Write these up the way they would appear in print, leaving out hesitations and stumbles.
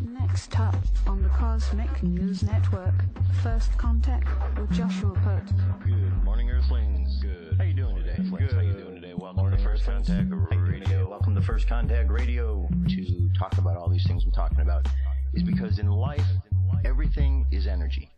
Next up on the Cosmic News Network, First Contact with Joshua Pert. Good morning, Earthlings. Good. How you doing today? Good. How you doing today? Welcome to First Contact Radio. Welcome to First Contact Radio. To talk about all these things I'm talking about is because in life, everything is energy.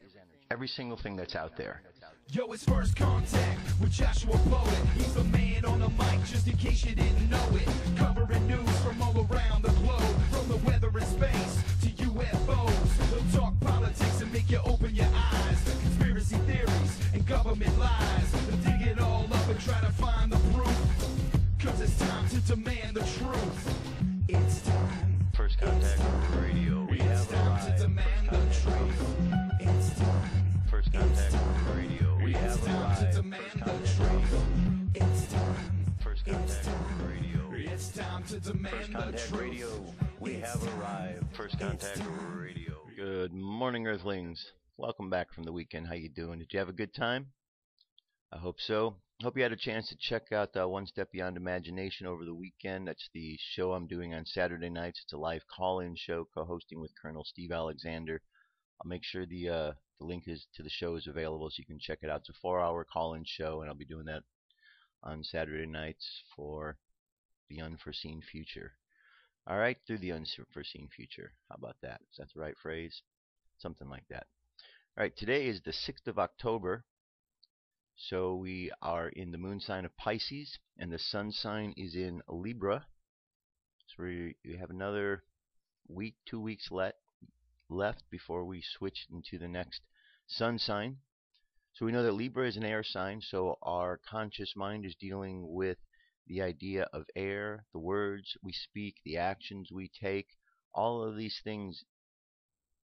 Every single thing that's out there. Yo, it's First Contact with Joshua Poet. He's the man on the mic, just in case you didn't know it. Covering news from all around the globe, from the weather and space to UFOs. He'll talk politics and make you open your eyes. Conspiracy theories and government lies. He'll dig it all up and try to find the proof. Cause it's time to demand the truth. It's time. First Contact Radio. We have time to demand the truth. It's time. First Contact Radio. We have arrived. It's time. First Contact Radio. It's time to demand First Contact Radio. We have arrived. First Contact Radio. Good morning, Earthlings. Welcome back from the weekend. How you doing? Did you have a good time? I hope so. Hope you had a chance to check out One Step Beyond Imagination over the weekend. That's the show I'm doing on Saturday nights. It's a live call-in show co-hosting with Colonel Steve Alexander. I'll make sure the link to the show is available so you can check it out. It's a 4-hour call-in show, and I'll be doing that on Saturday nights for the unforeseen future. All right, through the unforeseen future. How about that? Is that the right phrase? Something like that. All right, today is the 6th of October. So we are in the moon sign of Pisces, and the sun sign is in Libra. So we have another week, 2 weeks left before we switch into the next sun sign. So we know that Libra is an air sign, so our conscious mind is dealing with the idea of air, the words we speak, the actions we take, all of these things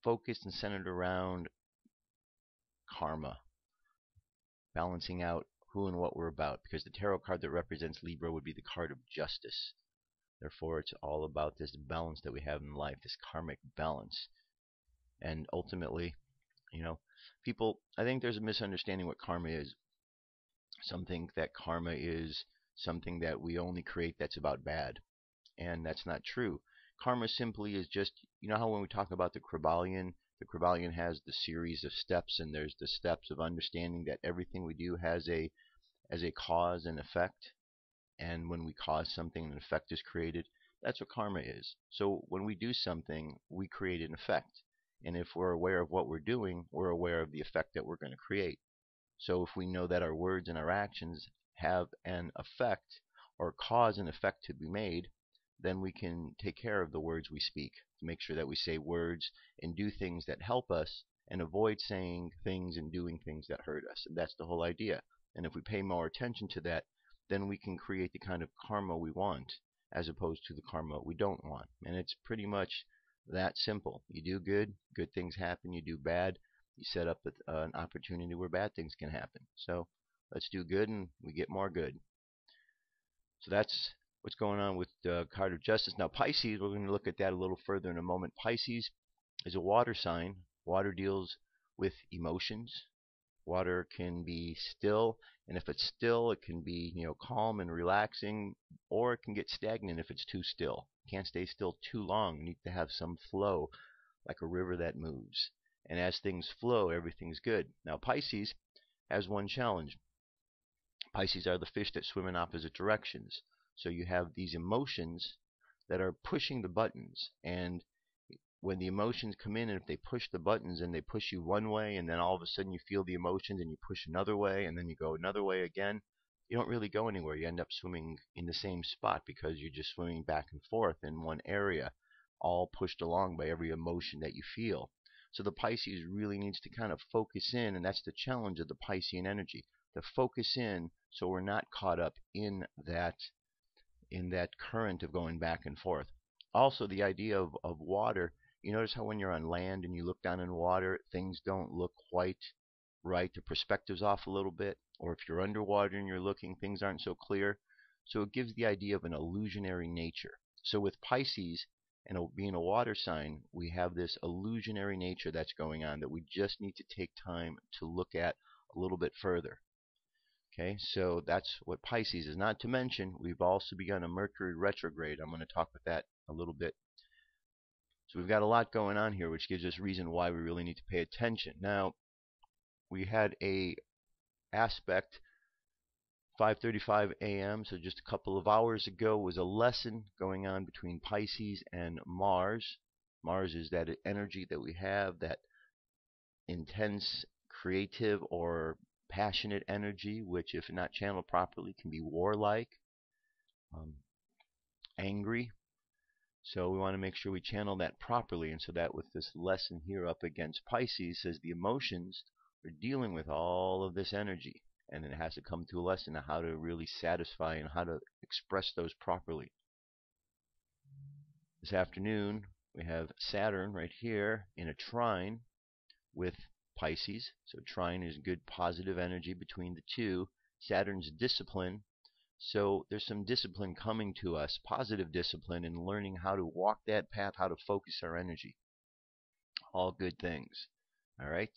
focused and centered around karma, balancing out who and what we're about, because the tarot card that represents Libra would be the card of justice. Therefore, it's all about this balance that we have in life, this karmic balance. And ultimately, people, I think there's a misunderstanding what karma is. Some think that karma is something that we only create that's about bad. And that's not true. Karma simply is just, how when we talk about the Kaballah has the series of steps, and there's the steps of understanding that everything we do has a cause and effect. And when we cause something, an effect is created. That's what karma is. So when we do something, we create an effect. And if we're aware of what we're doing, we're aware of the effect that we're going to create. So if we know that our words and our actions have an effect or cause an effect to be made, then we can take care of the words we speak to make sure that we say words and do things that help us and avoid saying things and doing things that hurt us. And that's the whole idea. And if we pay more attention to that, then we can create the kind of karma we want as opposed to the karma we don't want. And it's pretty much that simple. You do good, good things happen. You do bad, you set up an opportunity where bad things can happen. So let's do good and we get more good. So that's what's going on with the card of justice. Now Pisces, we're going to look at that a little further in a moment. Pisces is a water sign. Water deals with emotions. Water can be still, and if it's still, it can be calm and relaxing, or it can get stagnant if it's too still. It can't stay still too long. You need to have some flow, like a river that moves. And as things flow, everything's good. Now Pisces has one challenge. Pisces are the fish that swim in opposite directions. So you have these emotions that are pushing the buttons, and when the emotions come in, and if they push the buttons and they push you one way, and then all of a sudden you feel the emotions and you push another way, and then you go another way again, you don't really go anywhere. You end up swimming in the same spot because you're just swimming back and forth in one area, all pushed along by every emotion that you feel. So the Pisces really needs to kind of focus in, and that's the challenge of the Piscean energy, to focus in so we're not caught up in that current of going back and forth. Also, the idea of water. You notice how when you're on land and you look down in water, things don't look quite right. The perspective's off a little bit. Or if you're underwater and you're looking, things aren't so clear. So it gives the idea of an illusionary nature. So with Pisces and being a water sign, we have this illusionary nature that's going on that we just need to take time to look at a little bit further. Okay, so that's what Pisces is. Not to mention, we've also begun a Mercury retrograde. I'm going to talk about that a little bit. So we've got a lot going on here, which gives us reason why we really need to pay attention. Now, we had a aspect 5:35 a.m., so just a couple of hours ago, was a lesson going on between Pisces and Mars. Mars is that energy that we have, that intense, creative, or passionate energy, which, if not channeled properly, can be warlike, angry. So we want to make sure we channel that properly, and so that with this lesson here up against Pisces, says the emotions are dealing with all of this energy, and it has to come to a lesson on how to really satisfy and how to express those properly. This afternoon we have Saturn right here in a trine with Pisces. So trine is good positive energy between the two. Saturn's discipline. So there's some discipline coming to us, positive discipline, in learning how to walk that path, how to focus our energy. All good things. All right.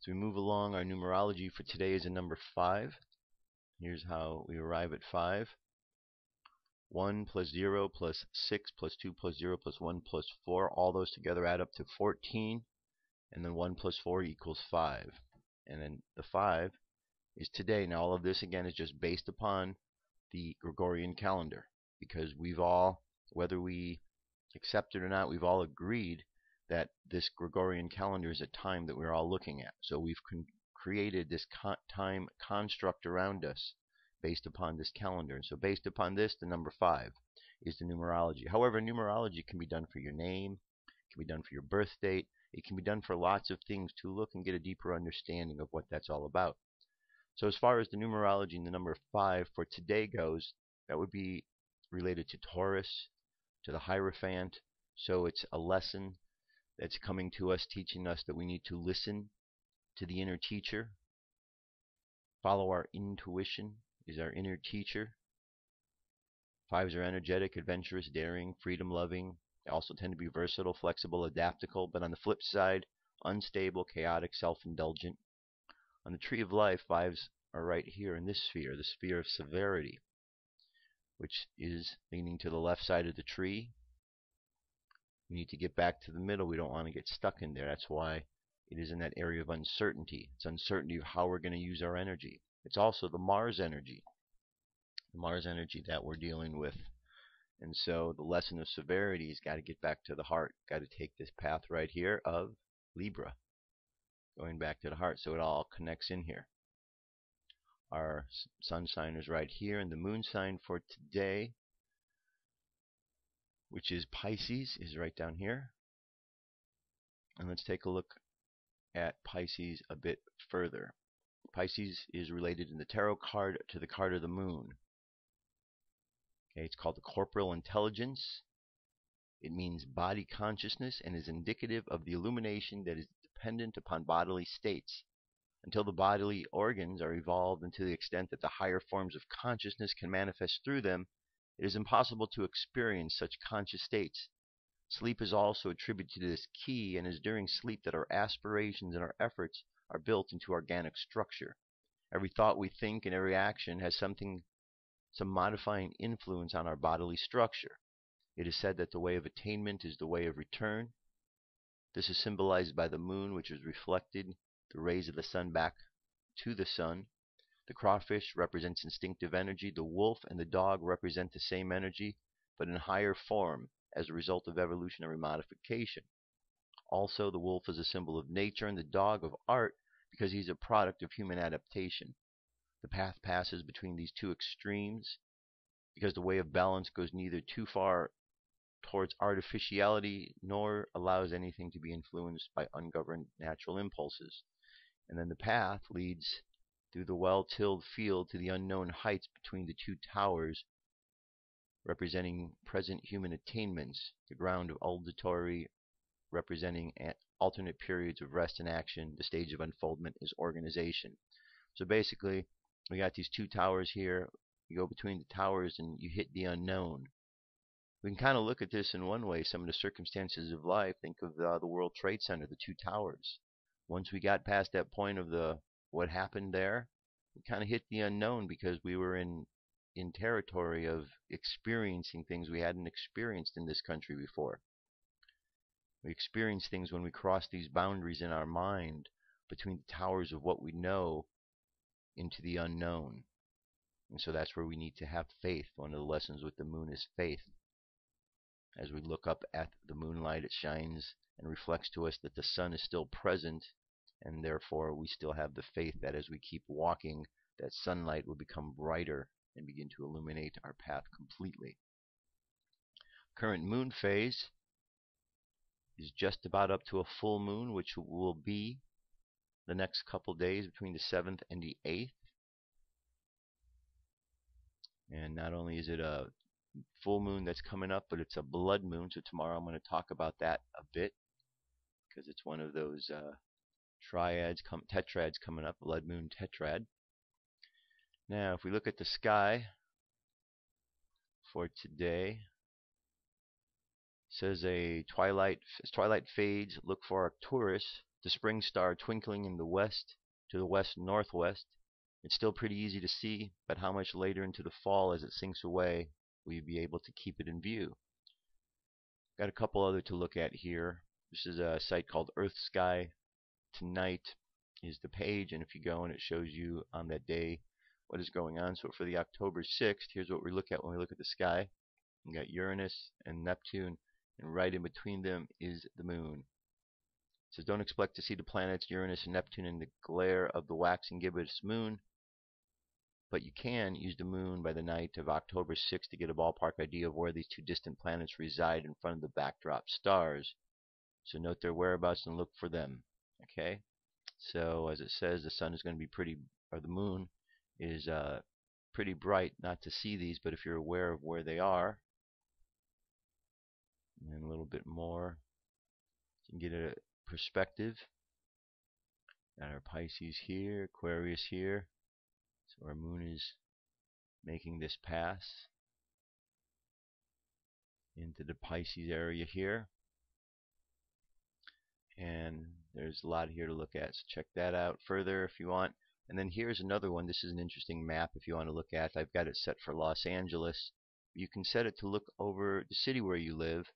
So we move along. Our numerology for today is a number 5. Here's how we arrive at 5. 1 plus 0 plus 6 plus 2 plus 0 plus 1 plus 4. All those together add up to 14. And then 1 plus 4 equals 5. And then the 5 is today. Now all of this again is just based upon the Gregorian calendar, because we've all, whether we accept it or not, we've all agreed that this Gregorian calendar is a time that we're all looking at. So we've created this time construct around us based upon this calendar. And so based upon this, the number 5 is the numerology. However, numerology can be done for your name, it can be done for your birth date, it can be done for lots of things to look and get a deeper understanding of what that's all about. So as far as the numerology and the number 5 for today goes, that would be related to Taurus, to the Hierophant. So it's a lesson that's coming to us, teaching us that we need to listen to the inner teacher. Follow our intuition is our inner teacher. 5s are energetic, adventurous, daring, freedom-loving. They also tend to be versatile, flexible, adaptable, but on the flip side, unstable, chaotic, self-indulgent. On the tree of life, 5s are right here in this sphere, the sphere of severity, which is leaning to the left side of the tree. We need to get back to the middle. We don't want to get stuck in there. That's why it is in that area of uncertainty. It's uncertainty of how we're going to use our energy. It's also the Mars energy that we're dealing with. And so the lesson of severity has got to get back to the heart. Got to take this path right here of Libra, going back to the heart, so it all connects in here. Our sun sign is right here, and the moon sign for today, which is Pisces, is right down here. And let's take a look at Pisces a bit further. Pisces is related in the tarot card to the card of the moon. Okay, it's called the corporeal intelligence. It means body consciousness and is indicative of the illumination that is dependent upon bodily states. Until the bodily organs are evolved and to the extent that the higher forms of consciousness can manifest through them, it is impossible to experience such conscious states. Sleep is also attributed to this key, and it is during sleep that our aspirations and our efforts are built into organic structure. Every thought we think and every action has some modifying influence on our bodily structure. It is said that the way of attainment is the way of return. This is symbolized by the moon, which is reflected the rays of the sun back to the sun. The crawfish represents instinctive energy. The wolf and the dog represent the same energy, but in higher form as a result of evolutionary modification. Also, the wolf is a symbol of nature and the dog of art because he's a product of human adaptation. The path passes between these two extremes because the way of balance goes neither too far towards artificiality nor allows anything to be influenced by ungoverned natural impulses. And then the path leads through the well-tilled field to the unknown heights between the two towers, representing present human attainments, the ground of auditory representing alternate periods of rest and action. The stage of unfoldment is organization. So basically, we got these two towers here. You go between the towers and you hit the unknown. We can kind of look at this in one way. Some of the circumstances of life, think of the World Trade Center, the two towers. Once we got past that point of what happened there, we kind of hit the unknown because we were in territory of experiencing things we hadn't experienced in this country before. We experience things when we cross these boundaries in our mind between the towers of what we know into the unknown. And so that's where we need to have faith. One of the lessons with the moon is faith. As we look up at the moonlight, it shines and reflects to us that the sun is still present, and therefore we still have the faith that as we keep walking, that sunlight will become brighter and begin to illuminate our path completely. Current moon phase is just about up to a full moon, which will be the next couple days between the 7th and the 8th. And not only is it a full moon that's coming up, but it's a blood moon. So tomorrow I'm going to talk about that a bit, because it's one of those tetrads coming up, blood moon tetrad. Now, if we look at the sky for today, it says as twilight fades, look for Arcturus, the spring star twinkling in the west to the west-northwest. It's still pretty easy to see, but how much later into the fall as it sinks away will you be able to keep it in view? Got a couple other to look at here. This is a site called Earth Sky Tonight is the page, and if you go and it shows you on that day what is going on. So for the October 6th, here's what we look at when we look at the sky. We got Uranus and Neptune, and right in between them is the moon. It says don't expect to see the planets Uranus and Neptune in the glare of the waxing gibbous moon, but you can use the moon by the night of October 6th to get a ballpark idea of where these two distant planets reside in front of the backdrop stars. So note their whereabouts and look for them. Okay? So as it says, the sun is going to be the moon is pretty bright not to see these, but if you're aware of where they are, and a little bit more, you can get a perspective. Got our Pisces here, Aquarius here. So our moon is making this pass into the Pisces area here. And there's a lot here to look at, so check that out further if you want. And then here's another one. This is an interesting map if you want to look at. I've got it set for Los Angeles. You can set it to look over the city where you live,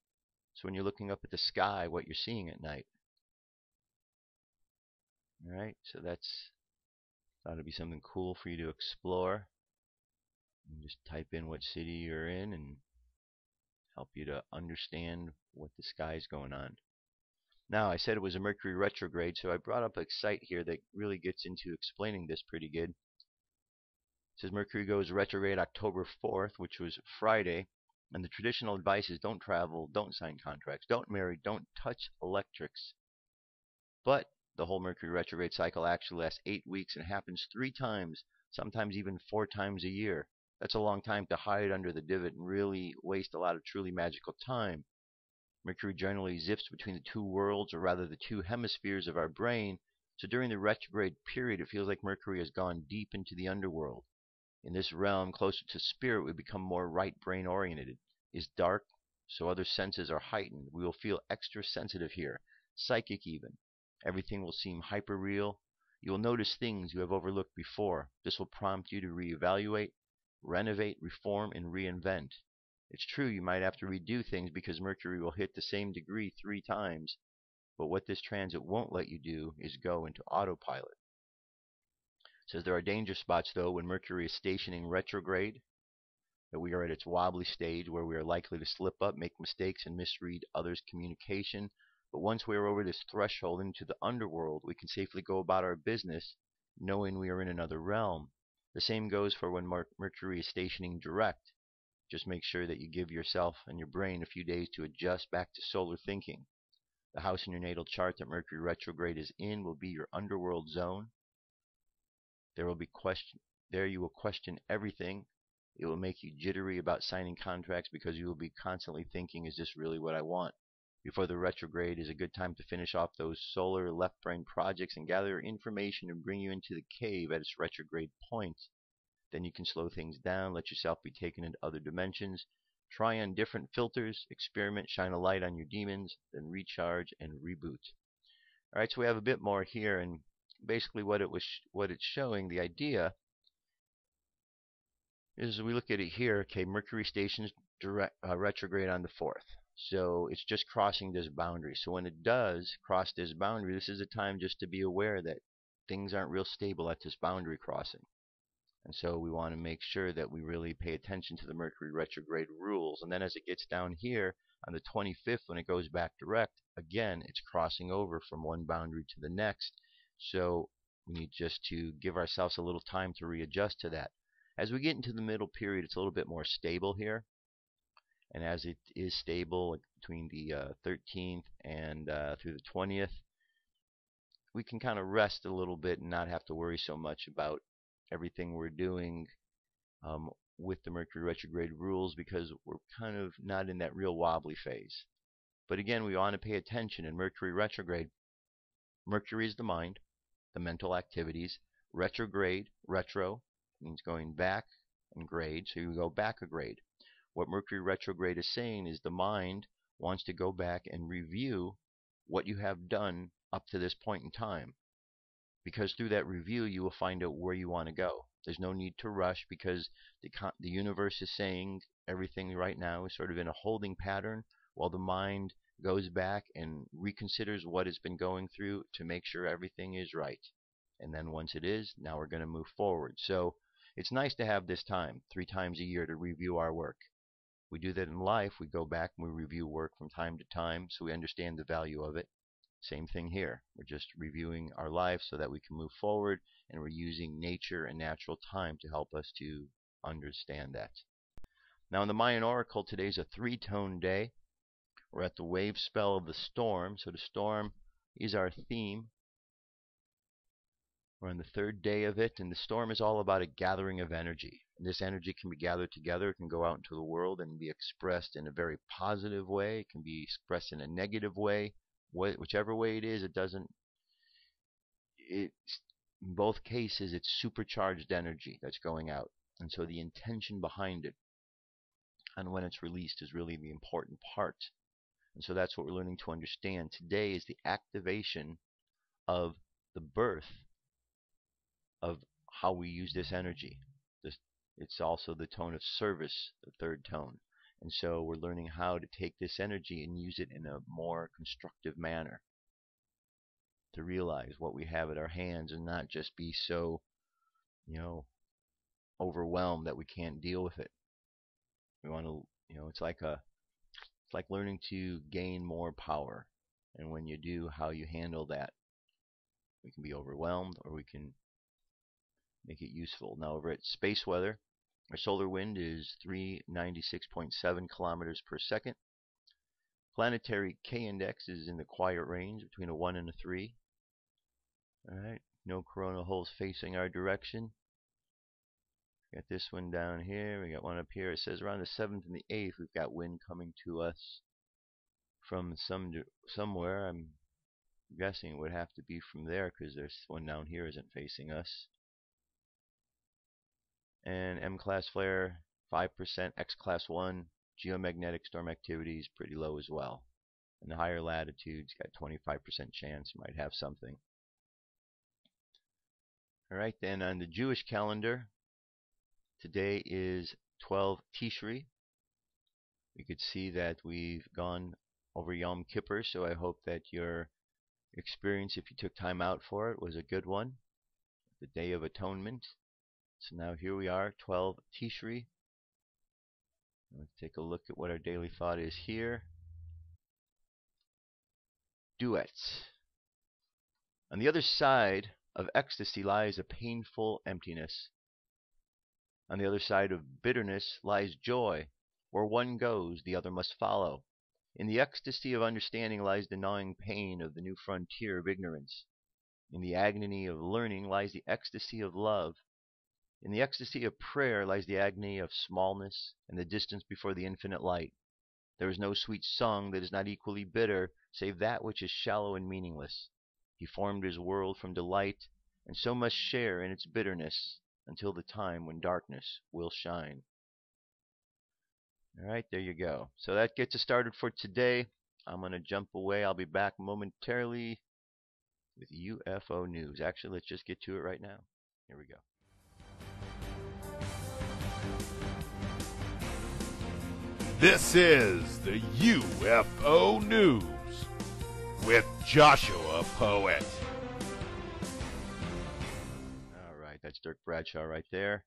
so when you're looking up at the sky, what you're seeing at night. Alright, so that's thought it'd be something cool for you to explore. And just type in what city you're in and help you to understand what the sky is going on. Now, I said it was a Mercury retrograde, so I brought up a site here that really gets into explaining this pretty good. It says Mercury goes retrograde October 4th, which was Friday, and the traditional advice is don't travel, don't sign contracts, don't marry, don't touch electrics. But the whole Mercury retrograde cycle actually lasts 8 weeks and happens 3 times, sometimes even 4 times a year. That's a long time to hide under the divot and really waste a lot of truly magical time. Mercury generally zips between the two worlds, or rather the two hemispheres of our brain, so during the retrograde period it feels like Mercury has gone deep into the underworld. In this realm, closer to spirit, we become more right brain oriented. It's dark, so other senses are heightened. We will feel extra sensitive here, psychic even. Everything will seem hyper real. You will notice things you have overlooked before. This will prompt you to reevaluate, renovate, reform, and reinvent. It's true you might have to redo things because Mercury will hit the same degree 3 times, but what this transit won't let you do is go into autopilot. It says there are danger spots, though, when Mercury is stationing retrograde, that we are at its wobbly stage where we are likely to slip up, make mistakes, and misread others' communication. But once we are over this threshold into the underworld, we can safely go about our business, knowing we are in another realm. The same goes for when Mercury is stationing direct. Just make sure that you give yourself and your brain a few days to adjust back to solar thinking. The house in your natal chart that Mercury retrograde is in will be your underworld zone. There you will question everything. It will make you jittery about signing contracts because you will be constantly thinking, is this really what I want? Before the retrograde is a good time to finish off those solar left brain projects and gather information and bring you into the cave at its retrograde point. Then you can slow things down, let yourself be taken into other dimensions, try on different filters, experiment, shine a light on your demons, then recharge and reboot. Alright, so we have a bit more here, and basically what it's showing, the idea is, we look at it here, okay, Mercury stations retrograde on the 4th. So it's just crossing this boundary. So when it does cross this boundary, this is a time just to be aware that things aren't real stable at this boundary crossing. And so we want to make sure that we really pay attention to the Mercury retrograde rules. And then as it gets down here on the 25th, when it goes back direct, again, it's crossing over from one boundary to the next. So we need just to give ourselves a little time to readjust to that. As we get into the middle period, it's a little bit more stable here. And as it is stable between the 13th and through the 20th, we can kind of rest a little bit and not have to worry so much about everything we're doing with the Mercury retrograde rules, because we're kind of not in that real wobbly phase. But again, we want to pay attention. In Mercury retrograde, Mercury is the mind, the mental activities. Retrograde, retro, means going back, and grade, so you go back a grade. What Mercury retrograde is saying is the mind wants to go back and review what you have done up to this point in time. Because through that review, you will find out where you want to go. There's no need to rush, because the universe is saying everything right now is sort of in a holding pattern, while the mind goes back and reconsiders what it's been going through to make sure everything is right. And then once it is, now we're going to move forward. So it's nice to have this time, 3 times a year, to review our work. We do that in life. We go back and we review work from time to time so we understand the value of it. Same thing here. We're just reviewing our life so that we can move forward, and we're using nature and natural time to help us to understand that. Now in the Mayan Oracle, today's a 3-tone day. We're at the wave spell of the storm. So the storm is our theme. We're on the 3rd day of it, and the storm is all about a gathering of energy. And this energy can be gathered together. It can go out into the world and be expressed in a very positive way. It can be expressed in a negative way. Whichever way it is, in both cases, it's supercharged energy that's going out. And so the intention behind it and when it's released is really the important part. And so that's what we're learning to understand. Today is the activation of the birth of how we use this energy. It's also the tone of service, the 3rd tone. And so we're learning how to take this energy and use it in a more constructive manner, to realize what we have at our hands and not just be so, overwhelmed that we can't deal with it. We want to, it's like learning to gain more power. And when you do, how you handle that. We can be overwhelmed, or we can make it useful. Now over at Space Weather, our solar wind is 396.7 kilometers per second. Planetary K-index is in the quiet range between a 1 and a 3. Alright, no coronal holes facing our direction. Got this one down here. We got one up here. It says around the 7th and the 8th we've got wind coming to us from somewhere. I'm guessing it would have to be from there, because there's one down here isn't facing us. And M-class flare, 5%, X-class 1, geomagnetic storm activity is pretty low as well. And the higher latitudes got 25% chance you might have something. Alright, then on the Jewish calendar, today is 12 Tishri. We could see that we've gone over Yom Kippur, so I hope that your experience, if you took time out for it, was a good one. The Day of Atonement. So now here we are, 12 Tishri. Let's take a look at what our daily thought is here. Duets. On the other side of ecstasy lies a painful emptiness. On the other side of bitterness lies joy. Where one goes, the other must follow. In the ecstasy of understanding lies the gnawing pain of the new frontier of ignorance. In the agony of learning lies the ecstasy of love. In the ecstasy of prayer lies the agony of smallness and the distance before the infinite light. There is no sweet song that is not equally bitter, save that which is shallow and meaningless. He formed his world from delight, and so must share in its bitterness until the time when darkness will shine. Alright, there you go. So that gets us started for today. I'm going to jump away. I'll be back momentarily with UFO news. Actually, let's just get to it right now. Here we go. This is the UFO News with Joshua Poet. All right, that's Dirk Bradshaw right there.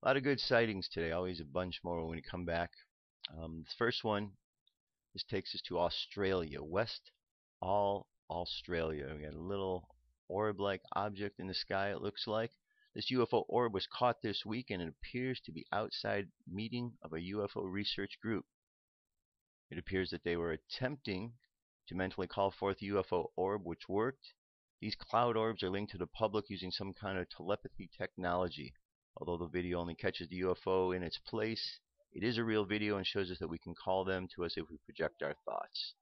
A lot of good sightings today. Always a bunch more when we come back. The first one, this takes us to Australia, Westall, Australia. We got a little orb-like object in the sky, it looks like. This UFO orb was caught this week, and it appears to be outside meeting of a UFO research group. It appears that they were attempting to mentally call forth the UFO orb, which worked. These cloud orbs are linked to the public using some kind of telepathy technology. Although the video only catches the UFO in its place, it is a real video and shows us that we can call them to us if we project our thoughts.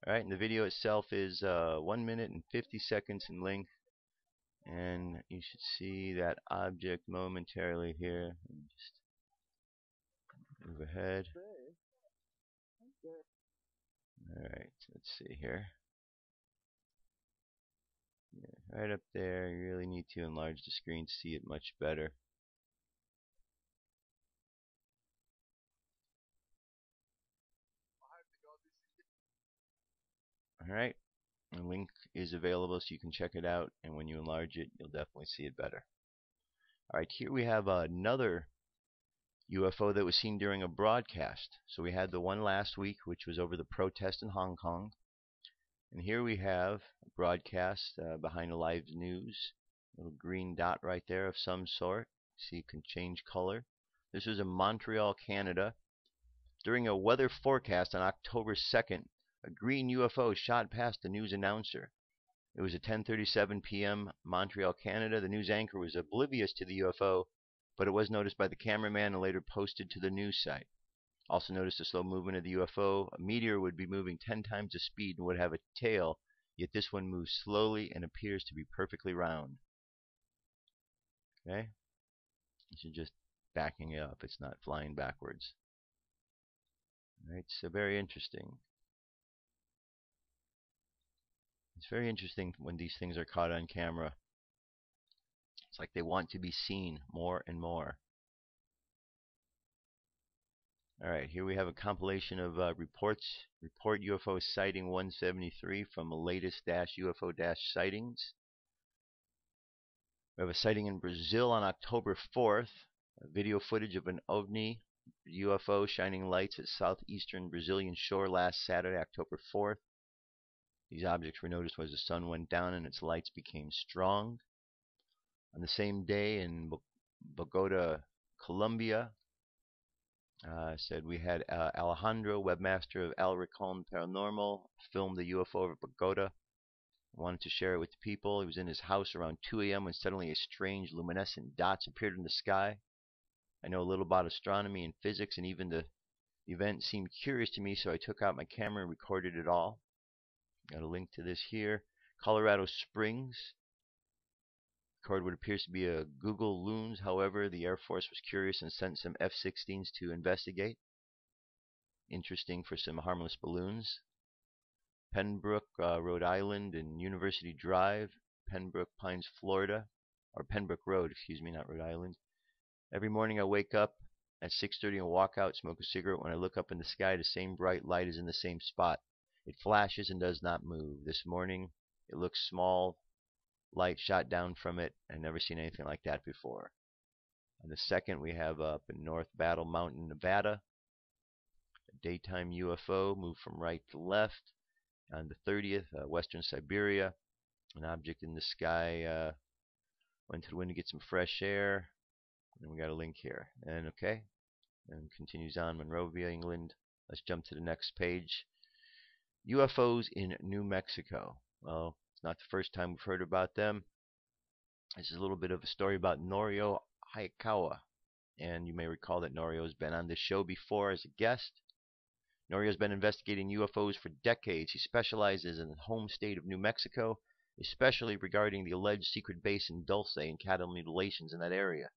Alright, and the video itself is 1 minute and 50 seconds in length. And you should see that object momentarily here. Just move ahead. Alright, let's see here. Yeah, right up there. You really need to enlarge the screen to see it much better. Alright, the link is available so you can check it out, and when you enlarge it, you'll definitely see it better. Alright, here we have another UFO that was seen during a broadcast. So we had the one last week, which was over the protest in Hong Kong. And here we have a broadcast behind a live news. A little green dot right there of some sort. See, it can change color. This was in Montreal, Canada. During a weather forecast on October 2nd, a green UFO shot past the news announcer. It was at 10:37 p.m. Montreal, Canada. The news anchor was oblivious to the UFO, but it was noticed by the cameraman and later posted to the news site. Also noticed the slow movement of the UFO. A meteor would be moving 10 times the speed and would have a tail, yet this one moves slowly and appears to be perfectly round. Okay? This is just backing it up. It's not flying backwards. Alright, so very interesting. It's very interesting when these things are caught on camera. It's like they want to be seen more and more. Alright, here we have a compilation of reports. Report UFO sighting 173 from the latest UFO sightings. We have a sighting in Brazil on October 4th. Video footage of an OVNI UFO shining lights at southeastern Brazilian shore last Saturday, October 4th. These objects were noticed as the sun went down and its lights became strong. On the same day in Bogota, Colombia, said we had Alejandro, webmaster of El Rincon Paranormal, filmed the UFO over Bogota. Wanted to share it with the people. He was in his house around 2 a.m. when suddenly a strange luminescent dots appeared in the sky. I know a little about astronomy and physics, and even the event seemed curious to me, so I took out my camera and recorded it all. Got a link to this here. Colorado Springs. Recorded what appears to be a Google Loons. However, the Air Force was curious and sent some F-16s to investigate. Interesting for some harmless balloons. Pembroke, Rhode Island, and University Drive, Pembroke Pines, Florida. Or Pembroke Road, excuse me, not Rhode Island. Every morning I wake up at 6:30 and walk out, smoke a cigarette. When I look up in the sky, the same bright light is in the same spot. It flashes and does not move. This morning, it looks small. Light shot down from it. I've never seen anything like that before. On the second, we have up in North Battle Mountain, Nevada. A daytime UFO moved from right to left. On the 30th, Western Siberia. An object in the sky went to the window to get some fresh air. And we got a link here. And okay. And continues on. Monrovia, England. Let's jump to the next page. UFOs in New Mexico. Well, it's not the first time we've heard about them. This is a little bit of a story about Norio Hayakawa. And you may recall that Norio has been on this show before as a guest. Norio has been investigating UFOs for decades. He specializes in the home state of New Mexico, especially regarding the alleged secret base in Dulce and cattle mutilations in that area.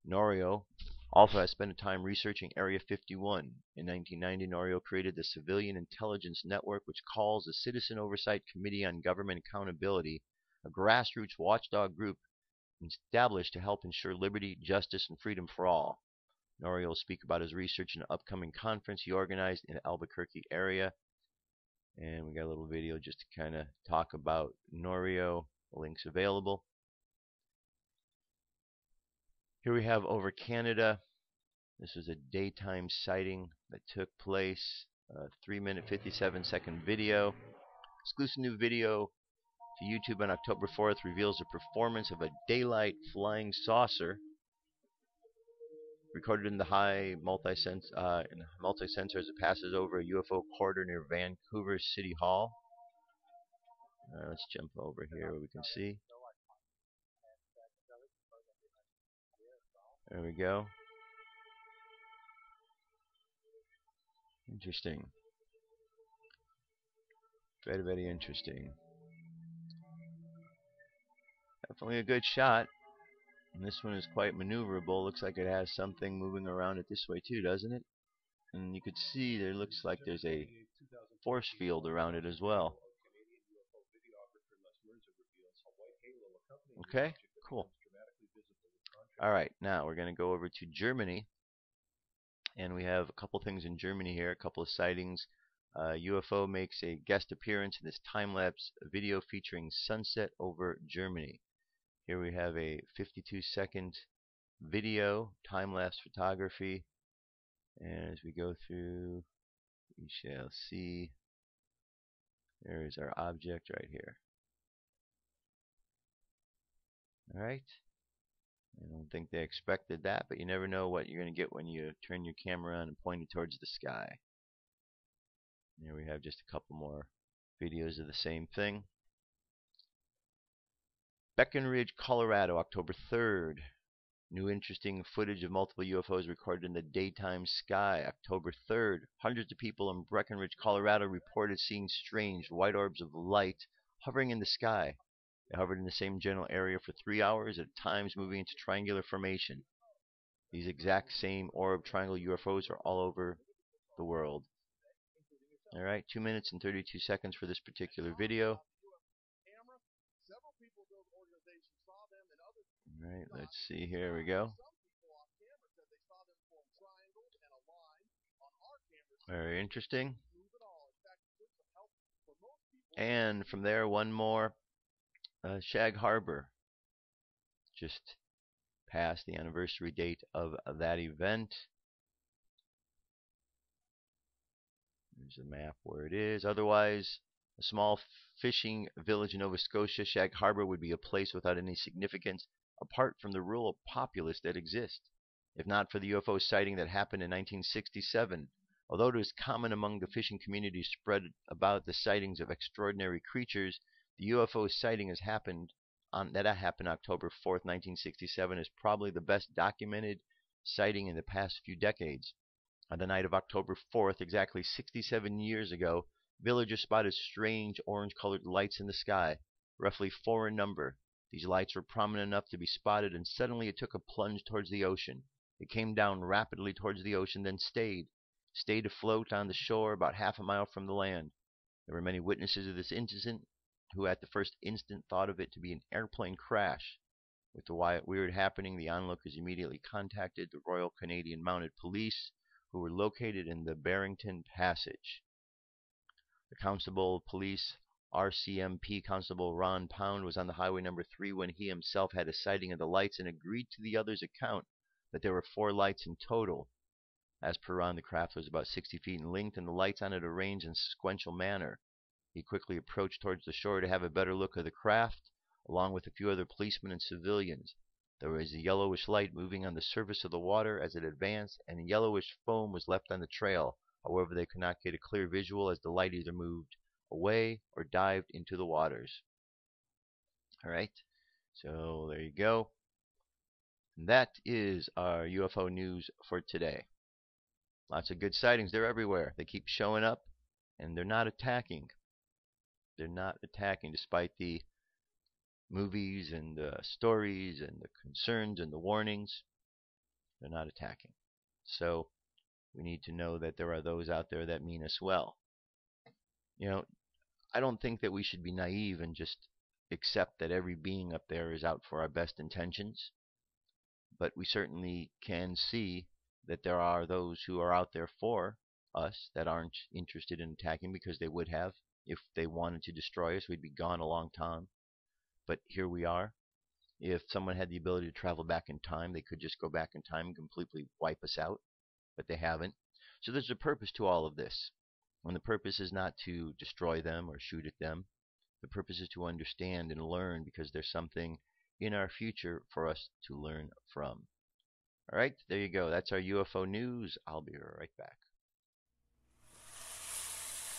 Norio also has spent time researching Area 51. In 1990, Norio created the Civilian Intelligence Network, which calls the Citizen Oversight Committee on Government Accountability, a grassroots watchdog group established to help ensure liberty, justice, and freedom for all. Norio will speak about his research in an upcoming conference he organized in the Albuquerque area. And we got a little video just to kind of talk about Norio. Links available. Here we have over Canada. This was a daytime sighting that took place. 3-minute 57-second video. Exclusive new video to YouTube on October 4th reveals the performance of a daylight flying saucer recorded in the high multi-sensor as it passes over a UFO corridor near Vancouver City Hall. Let's jump over here where we can see. There we go. Interesting. Very, very interesting. Definitely a good shot. And this one is quite maneuverable. Looks like it has something moving around it this way too, doesn't it? And you could see there looks like there's a force field around it as well. Okay, cool. Alright, now we're going to go over to Germany. And we have a couple things in Germany here, a couple of sightings. UFO makes a guest appearance in this time-lapse video featuring sunset over Germany. Here we have a 52-second video, time-lapse photography. And as we go through, we shall see. There is our object right here. Alright. I don't think they expected that, but you never know what you're going to get when you turn your camera on and point it towards the sky. Here we have just a couple more videos of the same thing. Breckenridge, Colorado, October 3rd. New interesting footage of multiple UFOs recorded in the daytime sky. October 3rd. Hundreds of people in Breckenridge, Colorado reported seeing strange white orbs of light hovering in the sky. They hovered in the same general area for 3 hours, at times moving into triangular formation. These exact same orb triangle UFOs are all over the world. Alright, 2 minutes and 32 seconds for this particular video. Alright, let's see, here we go. Very interesting. And from there, one more. Shag Harbour. Just past the anniversary date of that event. There's a map where it is. Otherwise, a small fishing village in Nova Scotia, Shag Harbour would be a place without any significance apart from the rural populace that exists. If not for the UFO sighting that happened in 1967, although it is common among the fishing community to spread about the sightings of extraordinary creatures, the UFO sighting that happened October 4th, 1967 is probably the best documented sighting in the past few decades. On the night of October 4th, exactly 67 years ago, villagers spotted strange orange-colored lights in the sky, roughly 4 in number. These lights were prominent enough to be spotted, and suddenly it took a plunge towards the ocean. It came down rapidly towards the ocean, then stayed afloat on the shore about half a mile from the land. There were many witnesses of this incident who at the first instant thought of it to be an airplane crash. With the weird happening, the onlookers immediately contacted the Royal Canadian Mounted Police, who were located in the Barrington Passage. The Constable of Police, RCMP Constable Ron Pound, was on the highway number 3 when he himself had a sighting of the lights and agreed to the others' account that there were 4 lights in total. As per Ron, the craft was about 60 feet in length and the lights on it arranged in a sequential manner. He quickly approached towards the shore to have a better look of the craft, along with a few other policemen and civilians. There was a yellowish light moving on the surface of the water as it advanced, and a yellowish foam was left on the trail. However, they could not get a clear visual as the light either moved away or dived into the waters. Alright, so there you go. And that is our UFO news for today. Lots of good sightings. They're everywhere. They keep showing up, and they're not attacking. They're not attacking despite the movies and the stories and the concerns and the warnings. They're not attacking. So we need to know that there are those out there that mean us well. You know, I don't think that we should be naive and just accept that every being up there is out for our best intentions. But we certainly can see that there are those who are out there for us that aren't interested in attacking, because they would have. If they wanted to destroy us, we'd be gone a long time. But here we are. If someone had the ability to travel back in time, they could just go back in time and completely wipe us out, but they haven't. So there's a purpose to all of this. And the purpose is not to destroy them or shoot at them. The purpose is to understand and learn, because there's something in our future for us to learn from. All right, there you go. That's our UFO news. I'll be right back.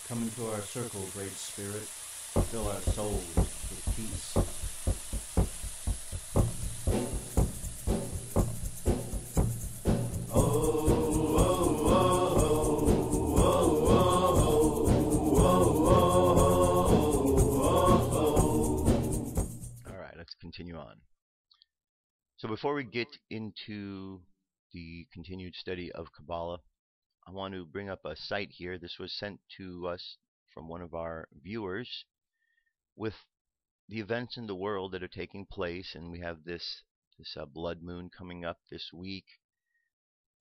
Come into our circle, Great Spirit. Fill our souls with peace. Continue on. So before we get into the continued study of Kabbalah, I want to bring up a site here. This was sent to us from one of our viewers with the events in the world that are taking place, and we have this blood moon coming up this week.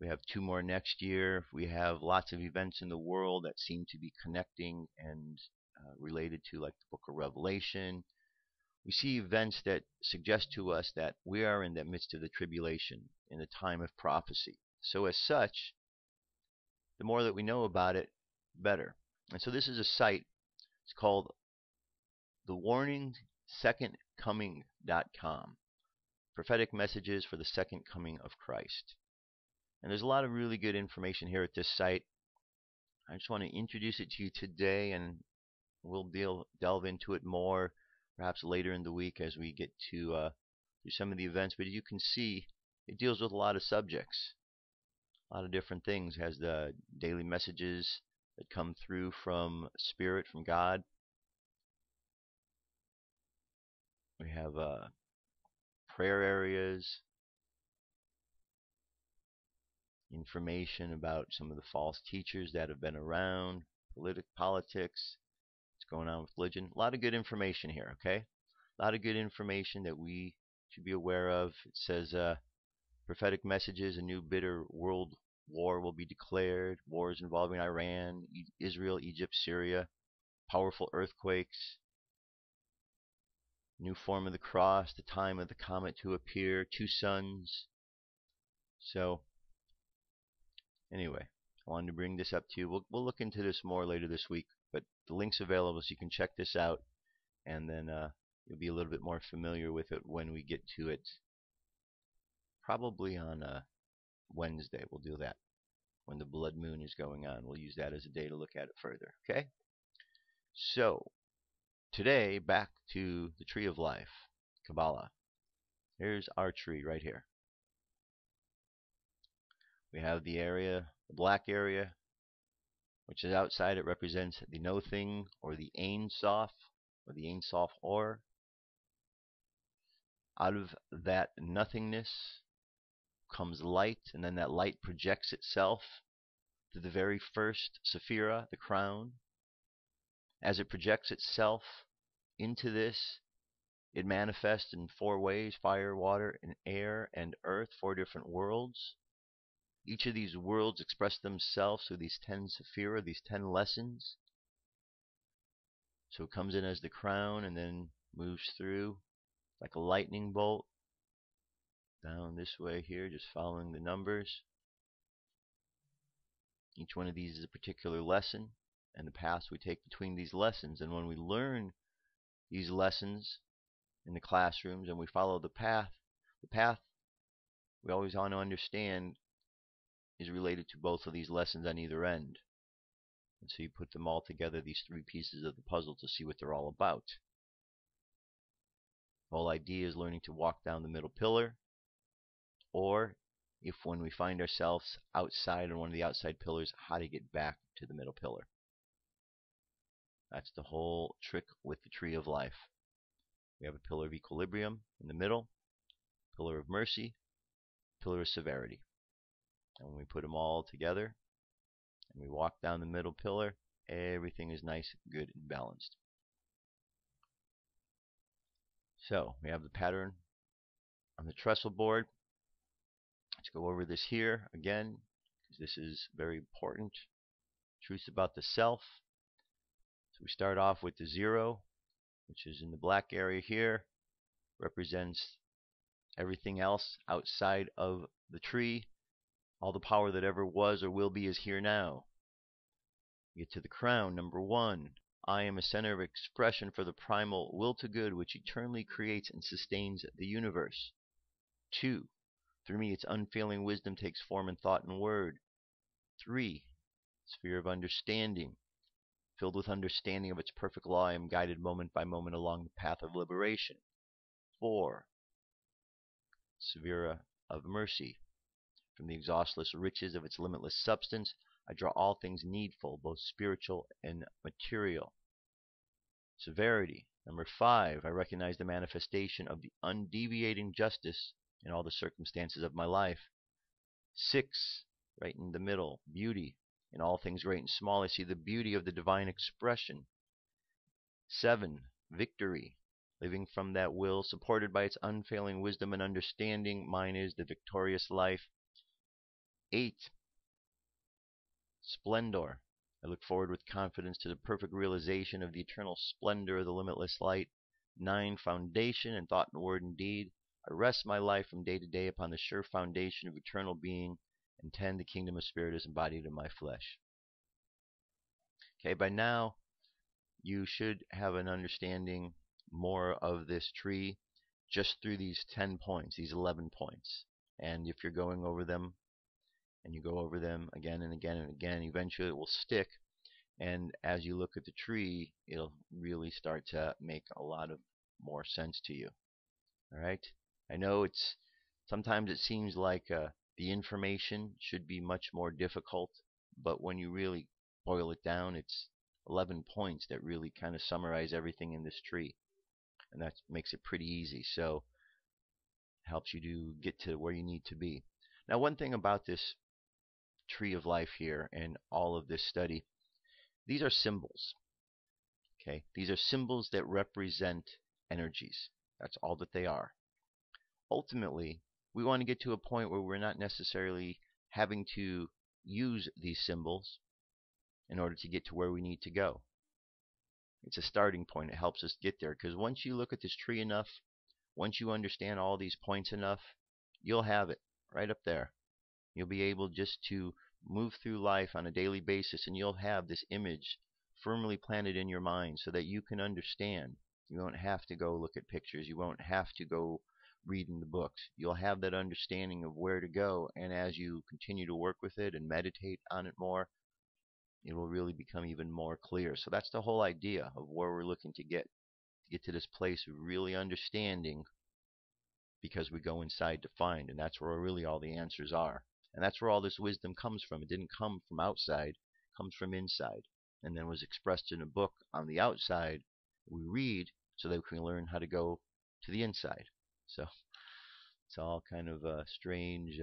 We have 2 more next year. We have lots of events in the world that seem to be connecting and related to, like, the book of Revelation. We see events that suggest to us that we are in the midst of the tribulation, in the time of prophecy. So as such, the more that we know about it, better. And so this is a site. It's called thewarningsecondcoming.com. Prophetic messages for the second coming of Christ. And there's a lot of really good information here at this site. I just want to introduce it to you today, and we'll delve into it more perhaps later in the week as we get to some of the events. But you can see it deals with a lot of subjects, a lot of different things. It has the daily messages that come through from Spirit, from God. We have prayer areas, information about some of the false teachers that have been around, politics, what's going on with religion. A lot of good information here, okay? A lot of good information that we should be aware of. It says prophetic messages: a new bitter world war will be declared. Wars involving Iran, Israel, Egypt, Syria. Powerful earthquakes. New form of the cross. The time of the comet to appear. 2 suns. So anyway, I wanted to bring this up to you. We'll look into this more later this week, but the link's available, so you can check this out, and then you'll be a little bit more familiar with it when we get to it. Probably on Wednesday we'll do that, when the blood moon is going on. We'll use that as a day to look at it further, okay? So today, back to the tree of life, Kabbalah. Here's our tree right here. We have the area, the black area, which is outside. It represents the no thing, or the Ein Sof, or the Ein Sof Or. Out of that nothingness comes light, and then that light projects itself to the very first Sephira, the crown. As it projects itself into this, it manifests in 4 ways: fire, water, and air, and earth, 4 different worlds. Each of these worlds express themselves through these 10 Sephira, these 10 lessons. So it comes in as the crown and then moves through like a lightning bolt down this way here, just following the numbers. Each one of these is a particular lesson and the paths we take between these lessons. And when we learn these lessons in the classrooms and we follow the path we always want to understand is related to both of these lessons on either end. And so you put them all together, these 3 pieces of the puzzle, to see what they're all about. The whole idea is learning to walk down the middle pillar, or if when we find ourselves outside on one of the outside pillars, how to get back to the middle pillar. That's the whole trick with the tree of life. We have a pillar of equilibrium in the middle, pillar of mercy, pillar of severity. And when we put them all together and we walk down the middle pillar, everything is nice, good, and balanced. So we have the pattern on the Trestleboard. Let's go over this here again. because this is very important. Truths about the self. So we start off with the 0, which is in the black area here, represents everything else outside of the tree. All the power that ever was or will be is here now. We get to the crown, number 1. I am a center of expression for the primal will to good, which eternally creates and sustains the universe. 2. Through me, its unfailing wisdom takes form in thought and word. 3. Sphere of understanding. Filled with understanding of its perfect law, I am guided moment by moment along the path of liberation. 4. Sphere of mercy. From the exhaustless riches of its limitless substance, I draw all things needful, both spiritual and material. Severity. Number 5. I recognize the manifestation of the undeviating justice in all the circumstances of my life. 6. Right in the middle. Beauty. In all things great and small, I see the beauty of the divine expression. 7. Victory. Living from that will, supported by its unfailing wisdom and understanding, mine is the victorious life. 8. Splendor. I look forward with confidence to the perfect realization of the eternal splendor of the limitless light. 9. Foundation in thought and word and deed. I rest my life from day to day upon the sure foundation of eternal being. And 10. The kingdom of spirit is embodied in my flesh. Okay, by now you should have an understanding more of this tree just through these 10 points, these 11 points. And if you're going over them, and you go over them again and again and again, eventually it will stick. And as you look at the tree, it'll really start to make a lot of more sense to you. All right? I know sometimes it seems like the information should be much more difficult, but when you really boil it down, it's 11 points that really kind of summarize everything in this tree. And that makes it pretty easy. So it helps you to get to where you need to be. Now, one thing about this tree of life here and all of this study, these are symbols. Okay, these are symbols that represent energies. That's all that they are. Ultimately, we want to get to a point where we're not necessarily having to use these symbols in order to get to where we need to go. It's a starting point. It helps us get there, because once you look at this tree enough, once you understand all these points enough, you'll have it right up there. You'll be able just to move through life on a daily basis, and you'll have this image firmly planted in your mind so that you can understand. You won't have to go look at pictures. You won't have to go read in the books. You'll have that understanding of where to go, and as you continue to work with it and meditate on it more, it will really become even more clear. So that's the whole idea of where we're looking to get to this place of really understanding, because we go inside to find, and that's where really all the answers are. And that's where all this wisdom comes from. It didn't come from outside, it comes from inside, and then was expressed in a book on the outside we read so that we can learn how to go to the inside. So it's all kind of a strange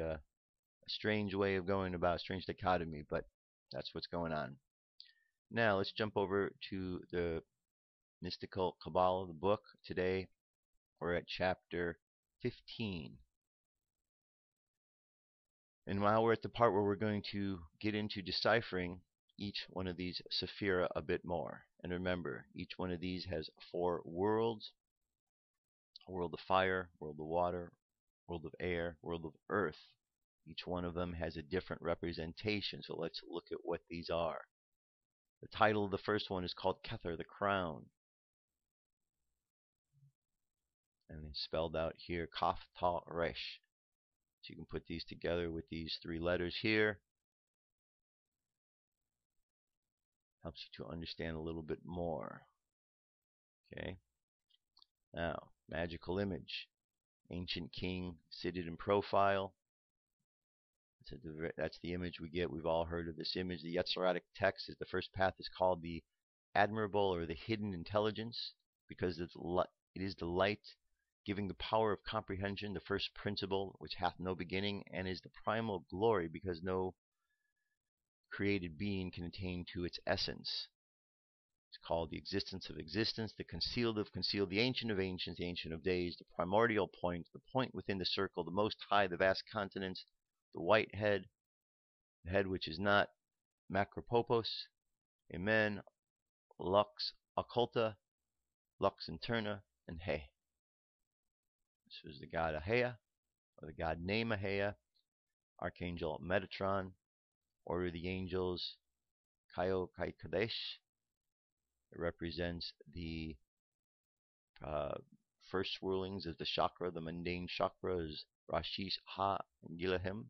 way of going about, strange dichotomy, but that's what's going on. Now let's jump over to the Mystical Kaballah, the book. Today we're at chapter 15. And now we're at the part where we're going to get into deciphering each one of these sephira a bit more. And remember, each one of these has 4 worlds: a world of fire, world of water, world of air, world of earth. Each one of them has a different representation, so let's look at what these are. The title of the first one is called Kether, the crown. And it's spelled out here, Kaf Ta Resh. So you can put these together with these 3 letters here. Helps you to understand a little bit more. Okay. Now, magical image. Ancient king seated in profile. That's the image we get. We've all heard of this image. The Esoteric text is the first path is called the admirable or the hidden intelligence, because it is the light giving the power of comprehension, the first principle which hath no beginning, and is the primal glory, because no created being can attain to its essence. It's called the existence of existence, the concealed of concealed, the ancient of ancients, the ancient of days, the primordial point, the point within the circle, the most high, the vast continents, the white head, The head which is not Macropopos, Amen, Lux Occulta, Lux Interna, and He. This was the god Ahea, or the god name Ahea, Archangel Metatron, Order of the Angels, Kaio Kai Kadesh. It represents the first swirlings of the chakra. The mundane chakra is Rashis Ha and Gilahim.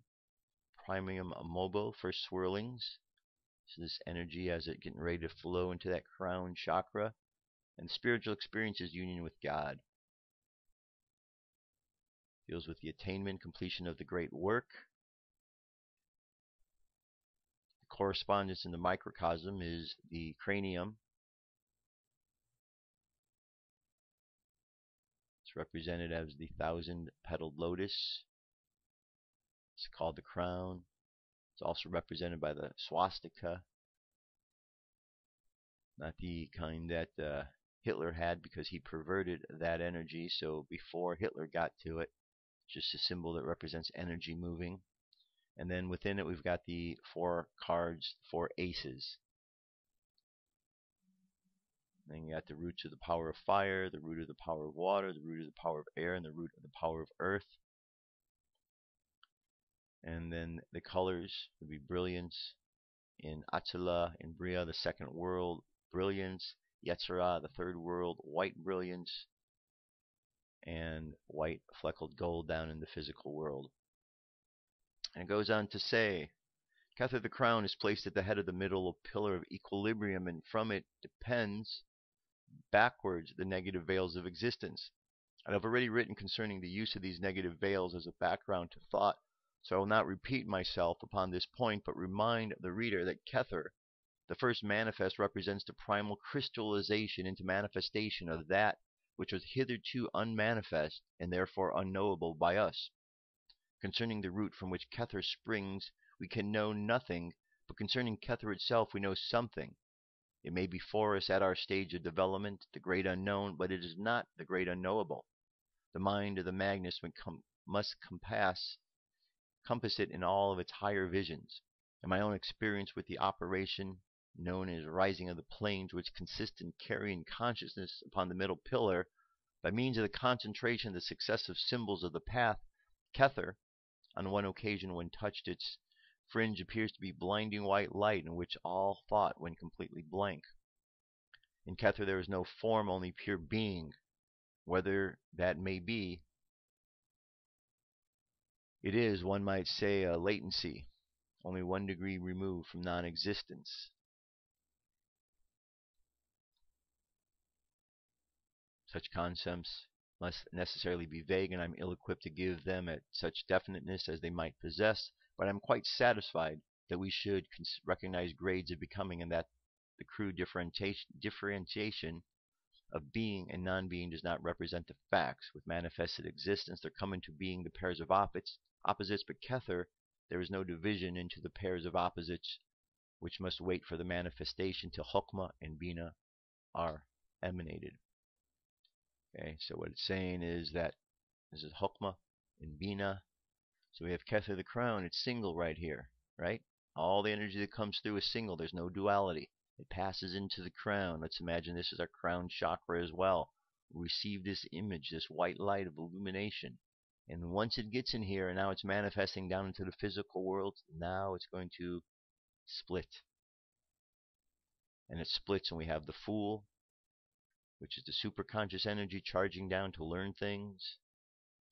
Primium Mobile, first swirlings. So this energy as it getting ready to flow into that crown chakra. And spiritual experiences, union with God. Deals with the attainment, completion of the great work. The correspondence in the microcosm is the cranium. It's represented as the 1,000-petaled lotus. It's called the crown. It's also represented by the swastika. Not the kind that Hitler had, because he perverted that energy. So before Hitler got to it, it's just a symbol that represents energy moving. And then within it, we've got the 4 cards, 4 aces. And then you got the roots of the power of fire, the root of the power of water, the root of the power of air, and the root of the power of earth. And then the colors would be brilliance in Attila, in Bria, the second world, brilliance, Yetzirah, the third world, white brilliance, and white fleckled gold down in the physical world. And it goes on to say, Kether the crown is placed at the head of the middle pillar of equilibrium, and from it depends backwards the negative veils of existence. And I've already written concerning the use of these negative veils as a background to thought, so I will not repeat myself upon this point, but remind the reader that Kether, the first manifest, represents the primal crystallization into manifestation of that which was hitherto unmanifest and therefore unknowable by us. Concerning the root from which Kether springs, we can know nothing, but concerning Kether itself we know something. It may be for us at our stage of development, the great unknown, but it is not the great unknowable. The mind of the Magnus must compass it in all of its higher visions. In my own experience with the operation known as rising of the planes, which consists in carrying consciousness upon the middle pillar, by means of the concentration of the successive symbols of the path, Kether, on one occasion when touched, its fringe appears to be blinding white light in which all thought went completely blank. In Kether there is no form, only pure being. Whether that may be, it is, one might say, a latency, only 1 degree removed from non-existence. Such concepts must necessarily be vague, and I'm ill-equipped to give them at such definiteness as they might possess, but I'm quite satisfied that we should recognize grades of becoming, and that the crude differentiation of being and non-being does not represent the facts. With manifested existence, there come into being the pairs of opposites, but Kether, there is no division into the pairs of opposites, which must wait for the manifestation till Chokmah and Bina are emanated. Okay, so what it's saying is that this is Chokmah and Bina. So we have Kether the crown, it's single right here, right? All the energy that comes through is single, there's no duality. It passes into the crown. Let's imagine this is our crown chakra as well. We receive this image, this white light of illumination. And once it gets in here, and now it's manifesting down into the physical world, now it's going to split. And it splits, and we have the Fool, which is the superconscious energy charging down to learn things,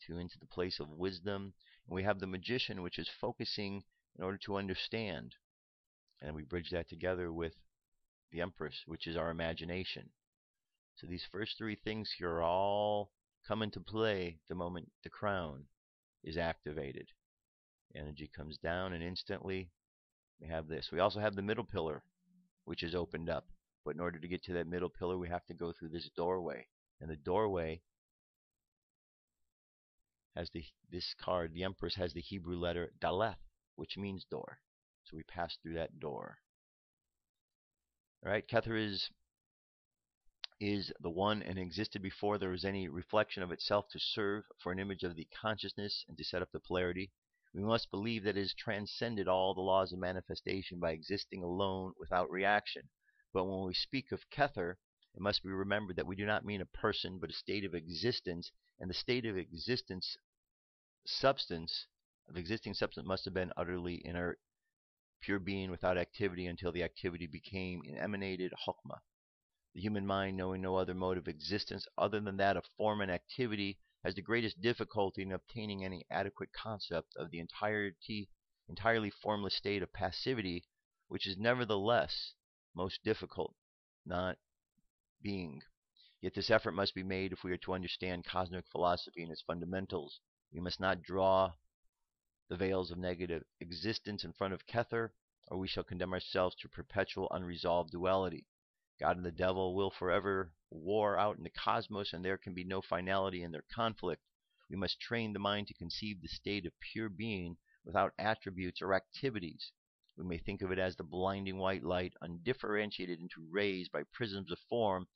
into the place of wisdom. And we have the Magician, which is focusing in order to understand. And we bridge that together with the Empress, which is our imagination. So these first 3 things here all come into play the moment the crown is activated. The energy comes down, and instantly we have this. We also have the middle pillar, which is opened up. But in order to get to that middle pillar, we have to go through this doorway. And the doorway has this card, the Empress, has the Hebrew letter Daleth, which means door. So we pass through that door. Alright, Kether is the one and existed before there was any reflection of itself to serve for an image of the consciousness and to set up the polarity. We must believe that it has transcended all the laws of manifestation by existing alone without reaction. But when we speak of Kether, it must be remembered that we do not mean a person, but a state of existence, and the state of existing substance must have been utterly inert, pure being without activity until the activity became an emanated hokmah. The human mind, knowing no other mode of existence other than that of form and activity, has the greatest difficulty in obtaining any adequate concept of the entirely formless state of passivity, which is nevertheless most difficult, not being. Yet this effort must be made if we are to understand cosmic philosophy and its fundamentals. We must not draw the veils of negative existence in front of Kether, or we shall condemn ourselves to perpetual unresolved duality. God and the devil will forever war out in the cosmos, and there can be no finality in their conflict. We must train the mind to conceive the state of pure being without attributes or activities. We may think of it as the blinding white light, undifferentiated into rays by prisms of form,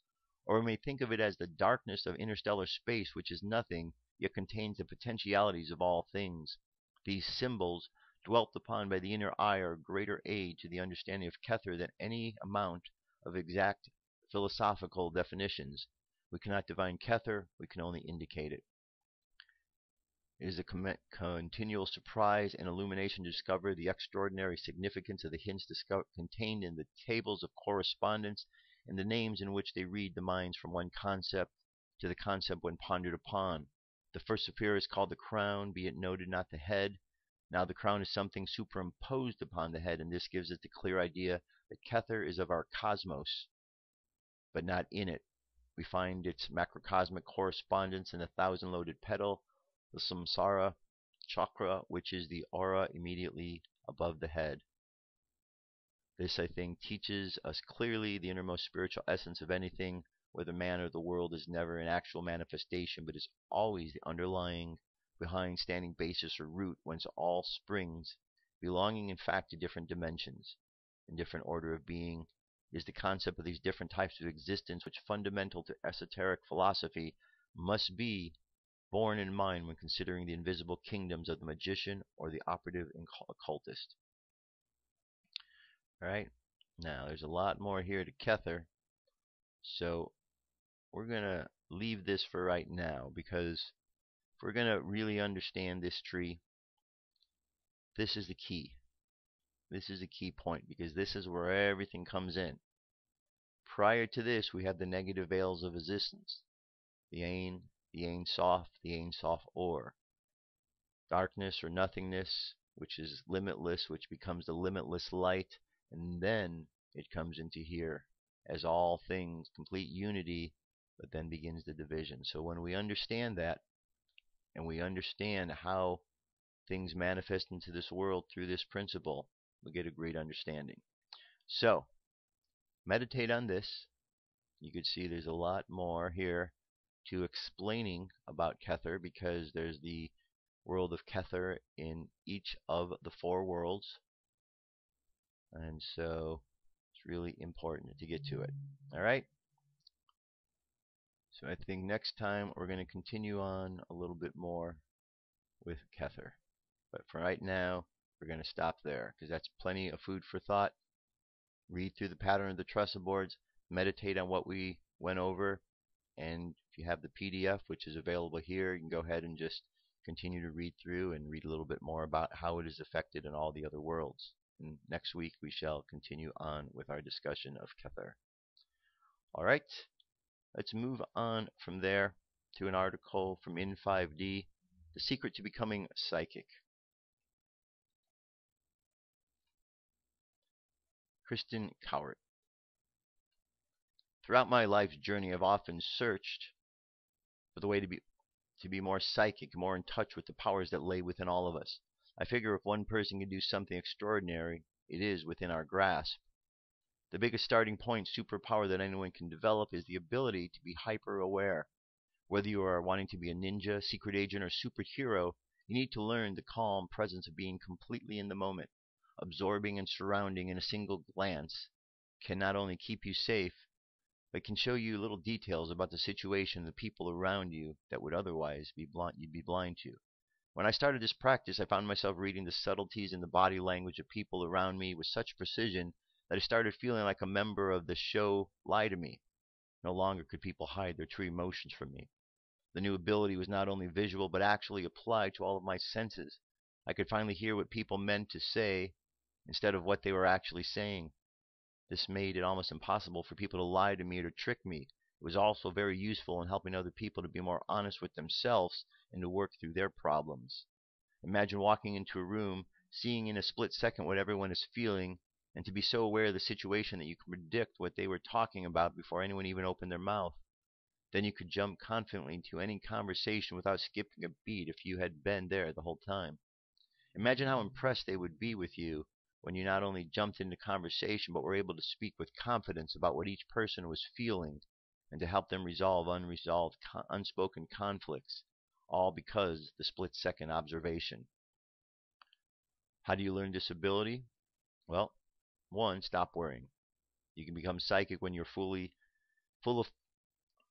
or we may think of it as the darkness of interstellar space, which is nothing, yet contains the potentialities of all things. These symbols, dwelt upon by the inner eye, are of greater aid to the understanding of Kether than any amount of exact philosophical definitions. We cannot divine Kether, we can only indicate it. It is a continual surprise and illumination to discover the extraordinary significance of the hints contained in the tables of correspondence and the names in which they read the minds from one concept to the concept when pondered upon. The first sphere is called the crown, be it noted, not the head. Now the crown is something superimposed upon the head, and this gives us the clear idea that Kether is of our cosmos, but not in it. We find its macrocosmic correspondence in the thousand-loaded petal, the samsara chakra, which is the aura immediately above the head. This, I think, teaches us clearly the innermost spiritual essence of anything, whether man or the world, is never an actual manifestation, but is always the underlying, behind standing basis or root whence all springs, belonging in fact to different dimensions, in different order of being. It is the concept of these different types of existence which, fundamental to esoteric philosophy, must be borne in mind when considering the invisible kingdoms of the magician or the operative occultist. Alright, now there's a lot more here to Kether, so we're going to leave this for right now, because if we're going to really understand this tree, this is the key. This is the key point, because this is where everything comes in. Prior to this, we have the negative veils of existence, the Ein Sof, the Ein Sof Or, darkness or nothingness, which is limitless, which becomes the limitless light, and then it comes into here as all things, complete unity, but then begins the division. So when we understand that, and we understand how things manifest into this world through this principle, we get a great understanding. So meditate on this. You can see there's a lot more here to explaining about Kether, because there's the world of Kether in each of the four worlds, and so it's really important to get to it. Alright, so I think next time we're going to continue on a little bit more with Kether, but for right now we're going to stop there, because that's plenty of food for thought. Read through the pattern of the Trestleboards, meditate on what we went over, and if you have the PDF, which is available here, you can go ahead and just continue to read through and read a little bit more about how it is affected in all the other worlds. And next week we shall continue on with our discussion of Kether. Alright, let's move on from there to an article from In5D, The Secret to Becoming Psychic. Kristen Cowart. Throughout my life's journey, I've often searched for the way to be more psychic, more in touch with the powers that lay within all of us. I figure if one person can do something extraordinary, it is within our grasp. The biggest starting point superpower that anyone can develop is the ability to be hyper-aware. Whether you are wanting to be a ninja, secret agent, or superhero, you need to learn the calm presence of being completely in the moment. Absorbing and surrounding in a single glance can not only keep you safe, but can show you little details about the situation and the people around you that would otherwise you'd be blind to. When I started this practice, I found myself reading the subtleties in the body language of people around me with such precision that I started feeling like a member of the show Lie to Me. No longer could people hide their true emotions from me. The new ability was not only visual, but actually applied to all of my senses. I could finally hear what people meant to say instead of what they were actually saying. This made it almost impossible for people to lie to me or to trick me. It was also very useful in helping other people to be more honest with themselves and to work through their problems. Imagine walking into a room, seeing in a split second what everyone is feeling, and to be so aware of the situation that you can predict what they were talking about before anyone even opened their mouth. Then you could jump confidently into any conversation without skipping a beat if you had been there the whole time. Imagine how impressed they would be with you when you not only jumped into conversation but were able to speak with confidence about what each person was feeling and to help them resolve unspoken conflicts, all because the split-second observation. How do you learn this ability? Well, 1, stop worrying. You can become psychic when you're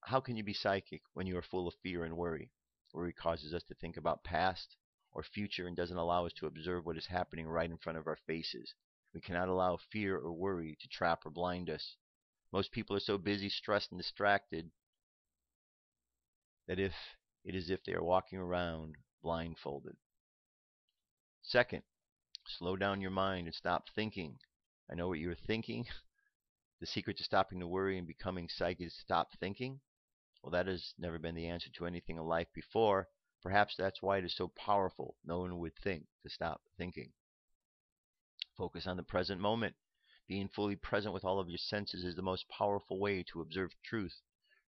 How can you be psychic when you are full of fear and worry? Worry causes us to think about past or future and doesn't allow us to observe what is happening right in front of our faces. We cannot allow fear or worry to trap or blind us. Most people are so busy, stressed, and distracted that it is as if they are walking around blindfolded. 2nd, slow down your mind and stop thinking. I know what you're thinking. The secret to stopping the worry and becoming psychic is stop thinking. Well, that has never been the answer to anything in life before. Perhaps that's why it is so powerful. No one would think to stop thinking. Focus on the present moment. Being fully present with all of your senses is the most powerful way to observe truth.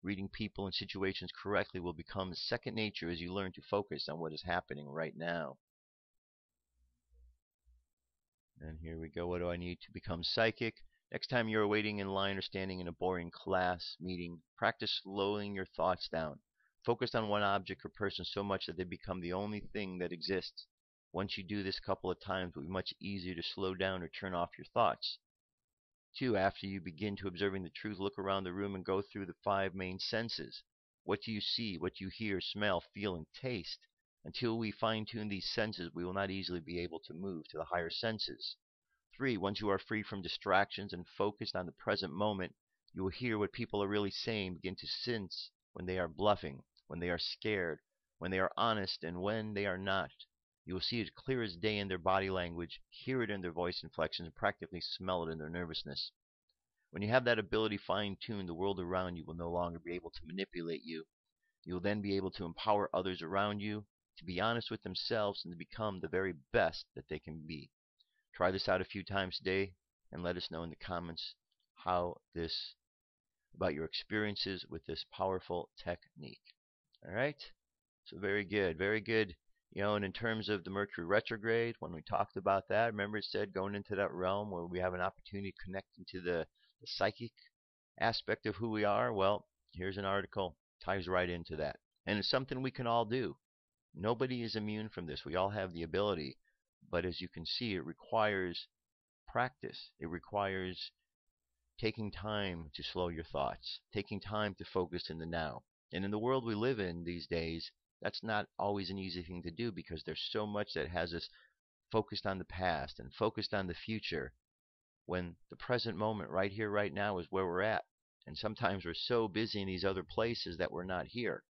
Reading people and situations correctly will become second nature as you learn to focus on what is happening right now. And here we go. What do I need to become psychic? Next time you're waiting in line or standing in a boring class meeting, practice slowing your thoughts down. Focus on one object or person so much that they become the only thing that exists. Once you do this a couple of times, it will be much easier to slow down or turn off your thoughts. 2, after you begin to observing the truth, look around the room and go through the 5 main senses. What do you see? What do you hear, smell, feel, and taste? Until we fine-tune these senses, we will not easily be able to move to the higher senses. 3, once you are free from distractions and focused on the present moment, you will hear what people are really saying, begin to sense when they are bluffing, when they are scared, when they are honest, and when they are not. You will see it clear as day in their body language, hear it in their voice inflections, and practically smell it in their nervousness. When you have that ability fine-tuned, the world around you will no longer be able to manipulate you. You will then be able to empower others around you to be honest with themselves and to become the very best that they can be. Try this out a few times today and let us know in the comments about your experiences with this powerful technique. All right? So very good, very good. And in terms of the Mercury retrograde, when we talked about that, remember it said going into that realm where we have an opportunity to connect into the psychic aspect of who we are. Well, here's an article, ties right into that. And it's something we can all do. Nobody is immune from this. We all have the ability. But as you can see, it requires practice. It requires taking time to slow your thoughts, taking time to focus in the now. And in the world we live in these days, that's not always an easy thing to do because there's so much that has us focused on the past and focused on the future when the present moment right here, right now is where we're at. And sometimes we're so busy in these other places that we're not here.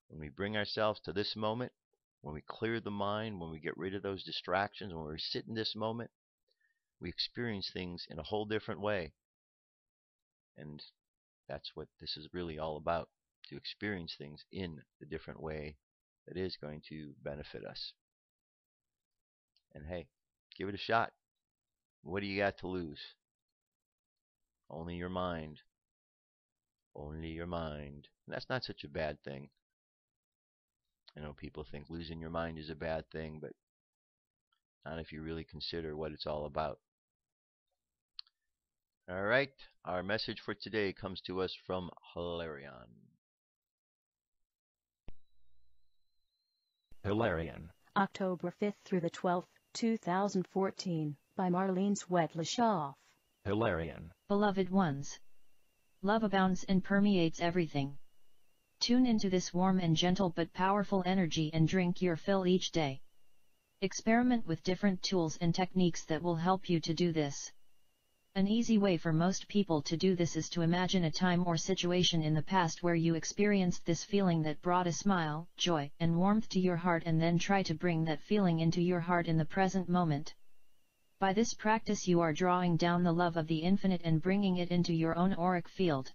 When we bring ourselves to this moment, when we clear the mind, when we get rid of those distractions, when we sit in this moment, we experience things in a whole different way. And that's what this is really all about, to experience things in the different way that is going to benefit us. And hey, give it a shot. What do you got to lose? Only your mind. Only your mind. And that's not such a bad thing. I know people think losing your mind is a bad thing, but not if you really consider what it's all about. All right, our message for today comes to us from Hilarion. Hilarion. October 5th through the 12th, 2014, by Marlene Swetleshoff. Hilarion. Beloved ones. Love abounds and permeates everything. Tune into this warm and gentle but powerful energy and drink your fill each day. Experiment with different tools and techniques that will help you to do this. An easy way for most people to do this is to imagine a time or situation in the past where you experienced this feeling that brought a smile, joy, and warmth to your heart, and then try to bring that feeling into your heart in the present moment. By this practice you are drawing down the love of the infinite and bringing it into your own auric field.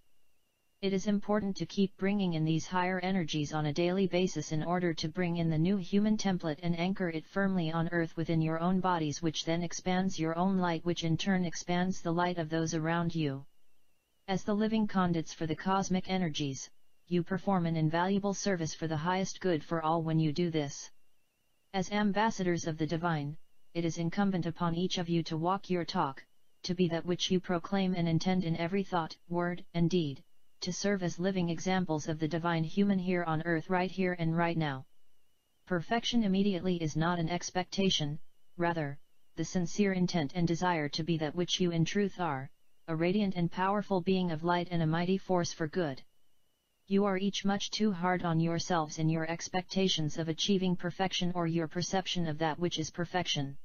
It is important to keep bringing in these higher energies on a daily basis in order to bring in the new human template and anchor it firmly on earth within your own bodies, which then expands your own light, which in turn expands the light of those around you. As the living conduits for the cosmic energies, you perform an invaluable service for the highest good for all when you do this. As ambassadors of the divine, it is incumbent upon each of you to walk your talk, to be that which you proclaim and intend in every thought, word, and deed, to serve as living examples of the divine human here on earth, right here and right now. Perfection immediately is not an expectation, rather, the sincere intent and desire to be that which you in truth are, a radiant and powerful being of light and a mighty force for good. You are each much too hard on yourselves in your expectations of achieving perfection or your perception of that which is perfection.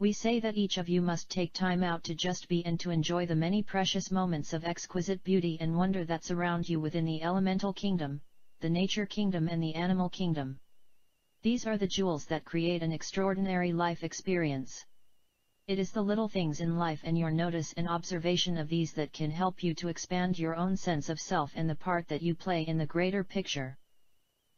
We say that each of you must take time out to just be and to enjoy the many precious moments of exquisite beauty and wonder that surround you within the elemental kingdom, the nature kingdom and the animal kingdom. These are the jewels that create an extraordinary life experience. It is the little things in life and your notice and observation of these that can help you to expand your own sense of self and the part that you play in the greater picture.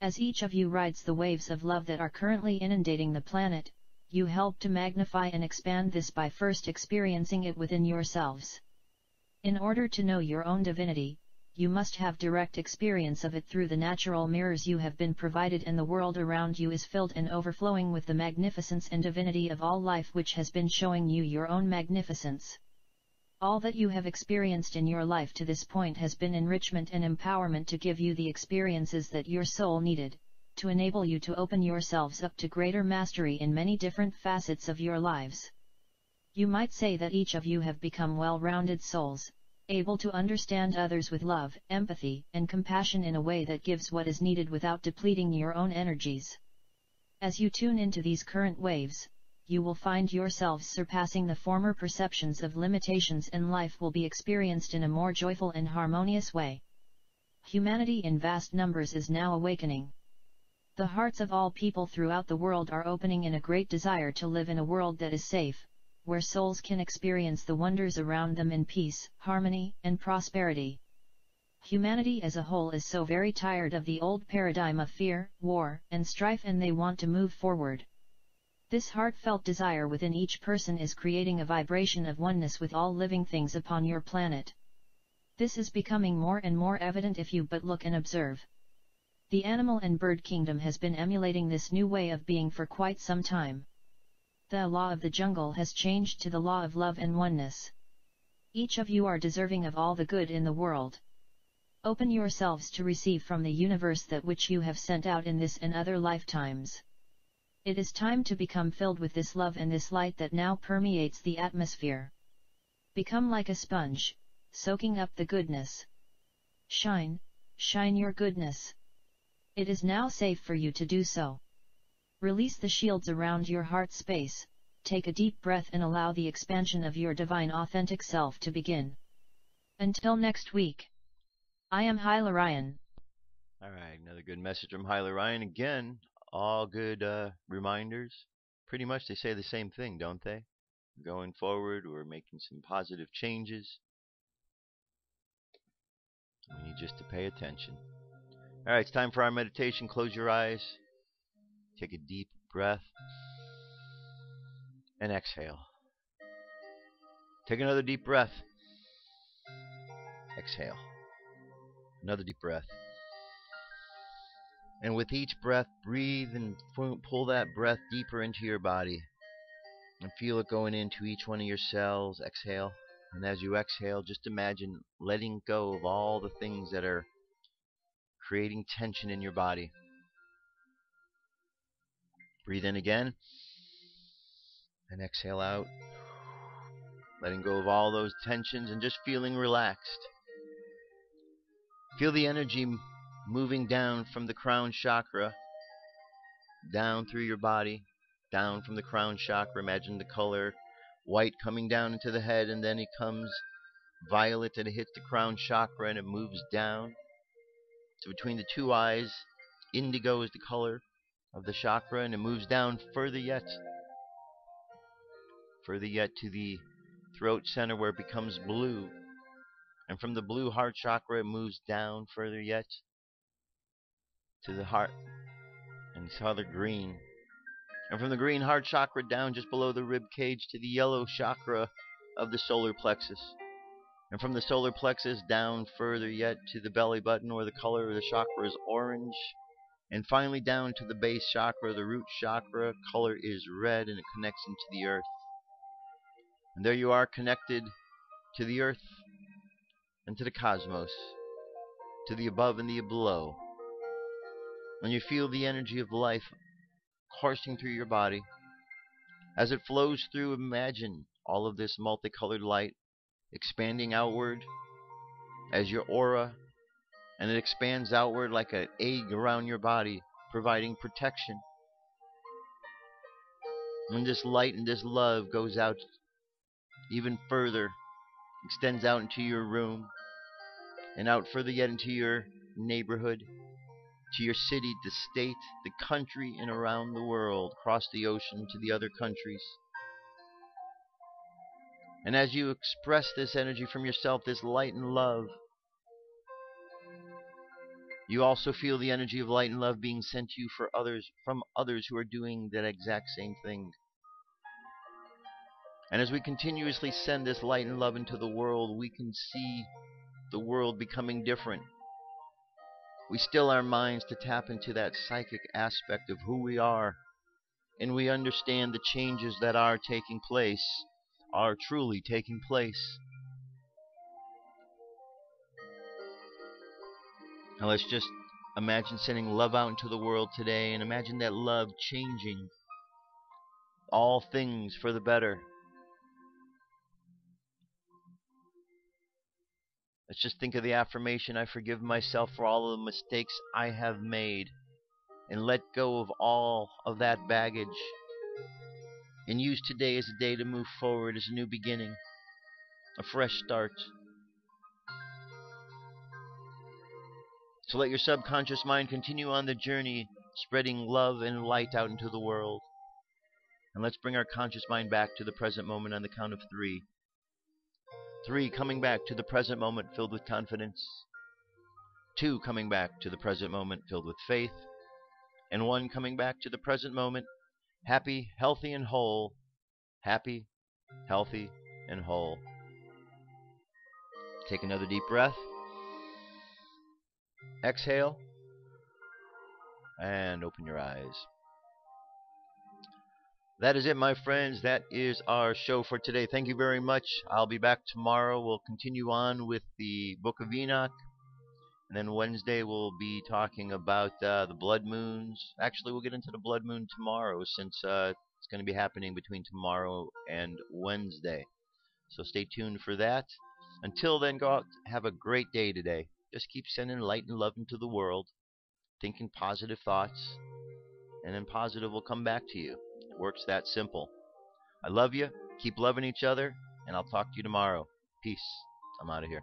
As each of you rides the waves of love that are currently inundating the planet, you help to magnify and expand this by first experiencing it within yourselves. In order to know your own divinity, you must have direct experience of it through the natural mirrors you have been provided, and the world around you is filled and overflowing with the magnificence and divinity of all life, which has been showing you your own magnificence. All that you have experienced in your life to this point has been enrichment and empowerment to give you the experiences that your soul needed, to enable you to open yourselves up to greater mastery in many different facets of your lives. You might say that each of you have become well-rounded souls, able to understand others with love, empathy, and compassion in a way that gives what is needed without depleting your own energies. As you tune into these current waves, you will find yourselves surpassing the former perceptions of limitations, and life will be experienced in a more joyful and harmonious way. Humanity in vast numbers is now awakening. The hearts of all people throughout the world are opening in a great desire to live in a world that is safe, where souls can experience the wonders around them in peace, harmony, and prosperity. Humanity as a whole is so very tired of the old paradigm of fear, war, and strife, and they want to move forward. This heartfelt desire within each person is creating a vibration of oneness with all living things upon your planet. This is becoming more and more evident if you but look and observe. The animal and bird kingdom has been emulating this new way of being for quite some time. The law of the jungle has changed to the law of love and oneness. Each of you are deserving of all the good in the world. Open yourselves to receive from the universe that which you have sent out in this and other lifetimes. It is time to become filled with this love and this light that now permeates the atmosphere. Become like a sponge, soaking up the goodness. Shine, shine your goodness. It is now safe for you to do so. Release the shields around your heart space, take a deep breath and allow the expansion of your divine authentic self to begin. Until next week. I am Hyla Ryan. Alright, another good message from Hyla Ryan. Again, all good reminders. Pretty much they say the same thing, don't they? Going forward, we're making some positive changes. We need just to pay attention. Alright, it's time for our meditation. Close your eyes. Take a deep breath. And exhale. Take another deep breath. Exhale. Another deep breath. And with each breath, breathe and pull that breath deeper into your body. And feel it going into each one of your cells. Exhale. And as you exhale, just imagine letting go of all the things that are creating tension in your body. Breathe in again. And exhale out. Letting go of all those tensions and just feeling relaxed. Feel the energy moving down from the crown chakra, down through your body, down from the crown chakra. Imagine the color white coming down into the head, and then it comes violet and it hits the crown chakra and it moves down. So between the two eyes, indigo is the color of the chakra, and it moves down further yet to the throat center where it becomes blue. And from the blue heart chakra, it moves down further yet to the heart and color green. And from the green heart chakra down just below the rib cage to the yellow chakra of the solar plexus. And from the solar plexus down further yet to the belly button, where the color of the chakra is orange. And finally down to the base chakra, the root chakra, color is red, and it connects into the earth. And there you are, connected to the earth and to the cosmos, to the above and the below. And you feel the energy of life coursing through your body. As it flows through, imagine all of this multicolored light expanding outward as your aura, and it expands outward like an egg around your body, providing protection. When this light and this love goes out even further, extends out into your room, and out further yet into your neighborhood, to your city, the state, the country, and around the world, across the ocean to the other countries. And as you express this energy from yourself, this light and love, you also feel the energy of light and love being sent to you from others who are doing that exact same thing. And as we continuously send this light and love into the world, we can see the world becoming different. We still our minds to tap into that psychic aspect of who we are, and we understand the changes that are taking place, are truly taking place. Now let's just imagine sending love out into the world today, and imagine that love changing all things for the better. Let's just think of the affirmation, I forgive myself for all of the mistakes I have made, and let go of all of that baggage, and use today as a day to move forward, as a new beginning, a fresh start. So let your subconscious mind continue on the journey, spreading love and light out into the world. And let's bring our conscious mind back to the present moment on the count of 3. 3, coming back to the present moment filled with confidence. 2, coming back to the present moment filled with faith. And 1, coming back to the present moment happy, healthy, and whole. Happy, healthy, and whole. Take another deep breath. Exhale. And open your eyes. That is it, my friends. That is our show for today. Thank you very much. I'll be back tomorrow. We'll continue on with the Book of Enoch. And then Wednesday we'll be talking about the blood moons. Actually, we'll get into the blood moon tomorrow, since it's going to be happening between tomorrow and Wednesday. So stay tuned for that. Until then, go out, have a great day today. Just keep sending light and love into the world, thinking positive thoughts, and then positive will come back to you. It works that simple. I love you. Keep loving each other, and I'll talk to you tomorrow. Peace. I'm out of here.